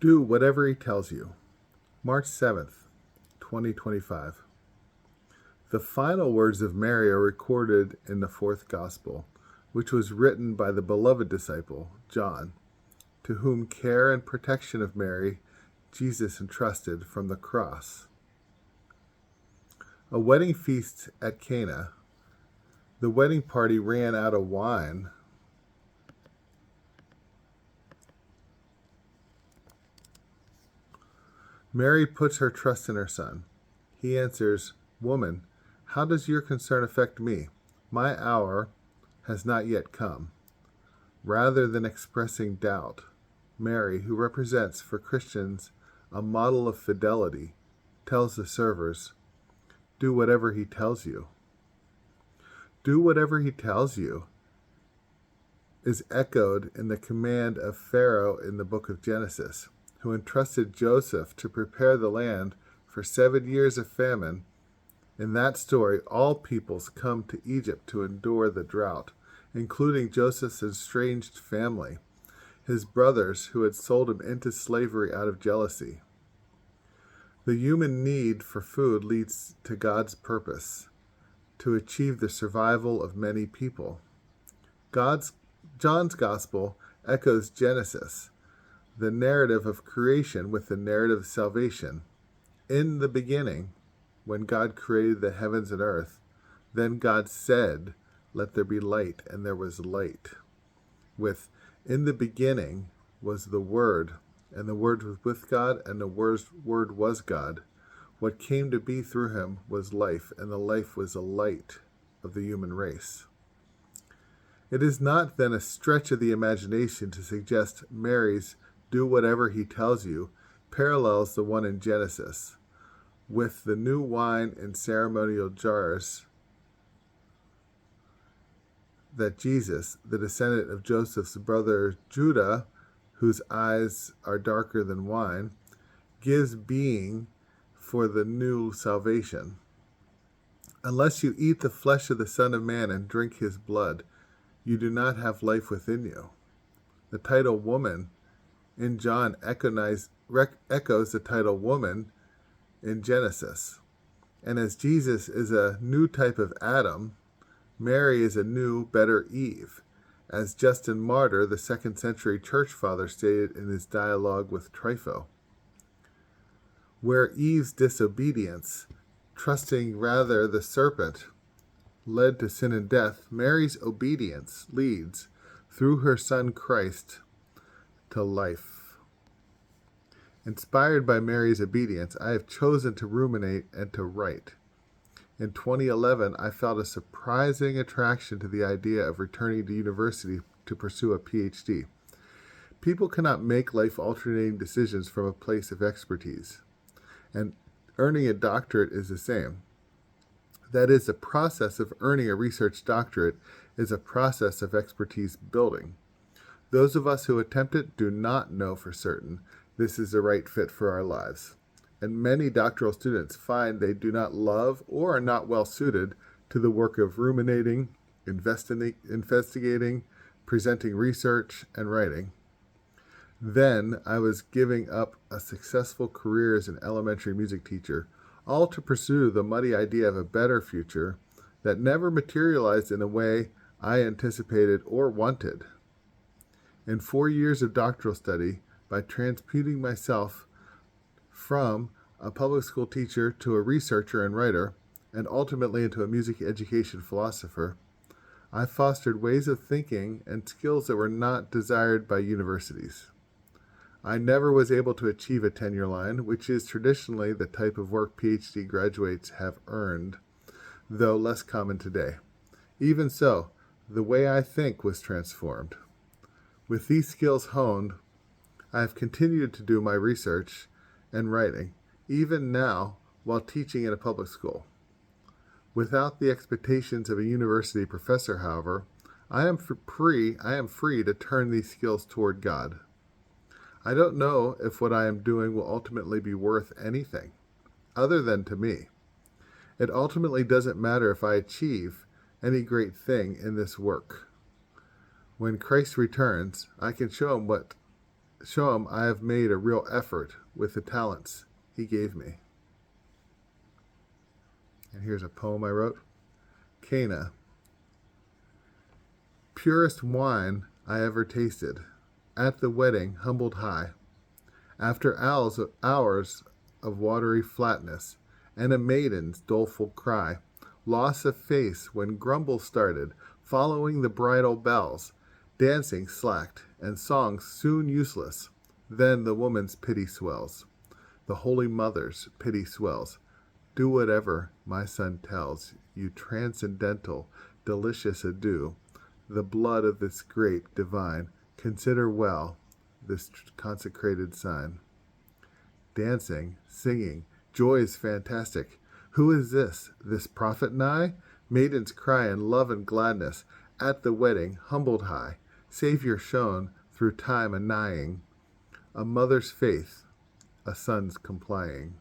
Do whatever he tells you. March 7th, 2025. The final words of Mary are recorded in the fourth gospel, which was written by the beloved disciple, John, to whom care and protection of Mary Jesus entrusted from the cross. A wedding feast at Cana. The wedding party ran out of wine. Mary puts her trust in her son. He answers, "Woman, how does your concern affect me? My hour has not yet come." Rather than expressing doubt, Mary, who represents for Christians a model of fidelity, tells the servers, "Do whatever he tells you." Do whatever he tells you is echoed in the command of Pharaoh in the book of Genesis, who entrusted Joseph to prepare the land for 7 years of famine. In that story, all peoples come to Egypt to endure the drought, including Joseph's estranged family, his brothers who had sold him into slavery out of jealousy. The human need for food leads to God's purpose to achieve the survival of many people. John's Gospel echoes Genesis, the narrative of creation with the narrative of salvation. In the beginning, when God created the heavens and earth, then God said, "Let there be light," and there was light. With, "In the beginning was the Word, and the Word was with God, and the Word was God. What came to be through him was life, and the life was the light of the human race." It is not then a stretch of the imagination to suggest Mary's "do whatever he tells you" parallels the one in Genesis, with the new wine in ceremonial jars that Jesus, the descendant of Joseph's brother Judah, whose eyes are darker than wine, gives being for the new salvation. "Unless you eat the flesh of the Son of Man and drink his blood, you do not have life within you." The title "woman" in John echoes the title "woman" in Genesis. And as Jesus is a new type of Adam, Mary is a new, better Eve, as Justin Martyr, the 2nd century church father, stated in his dialogue with Trypho. Where Eve's disobedience, trusting rather the serpent, led to sin and death, Mary's obedience leads, through her Son Christ, to life. Inspired by Mary's obedience, I have chosen to ruminate and to write. In 2011, I felt a surprising attraction to the idea of returning to university to pursue a PhD. People cannot make life-alternating decisions from a place of expertise, and earning a doctorate is the same. That is, the process of earning a research doctorate is a process of expertise building. Those of us who attempt it do not know for certain this is the right fit for our lives. And many doctoral students find they do not love or are not well suited to the work of ruminating, investigating, presenting research, and writing. Then I was giving up a successful career as an elementary music teacher, all to pursue the muddy idea of a better future that never materialized in a way I anticipated or wanted. In 4 years of doctoral study, by transmuting myself from a public school teacher to a researcher and writer, and ultimately into a music education philosopher, I fostered ways of thinking and skills that were not desired by universities. I never was able to achieve a tenure line, which is traditionally the type of work PhD graduates have earned, though less common today. Even so, the way I think was transformed. With these skills honed, I have continued to do my research and writing, even now while teaching in a public school. Without the expectations of a university professor, however, I am free to turn these skills toward God. I don't know if what I am doing will ultimately be worth anything, other than to me. It ultimately doesn't matter if I achieve any great thing in this work. When Christ returns, I can show him what show him I have made a real effort with the talents he gave me. And here's a poem I wrote. Cana. Purest wine I ever tasted, at the wedding humbled high, after hours of watery flatness, and a maiden's doleful cry, loss of face when grumble started, following the bridal bells, dancing slacked, and songs soon useless, then the woman's pity swells, the Holy Mother's pity swells. Do whatever my son tells you, transcendental, delicious adieu, the blood of this grape divine, consider well this consecrated sign. Dancing, singing, joy is fantastic. Who is this prophet nigh? Maidens cry in love and gladness, at the wedding humbled high, Savior shown through time anigh, a mother's faith, a son's complying.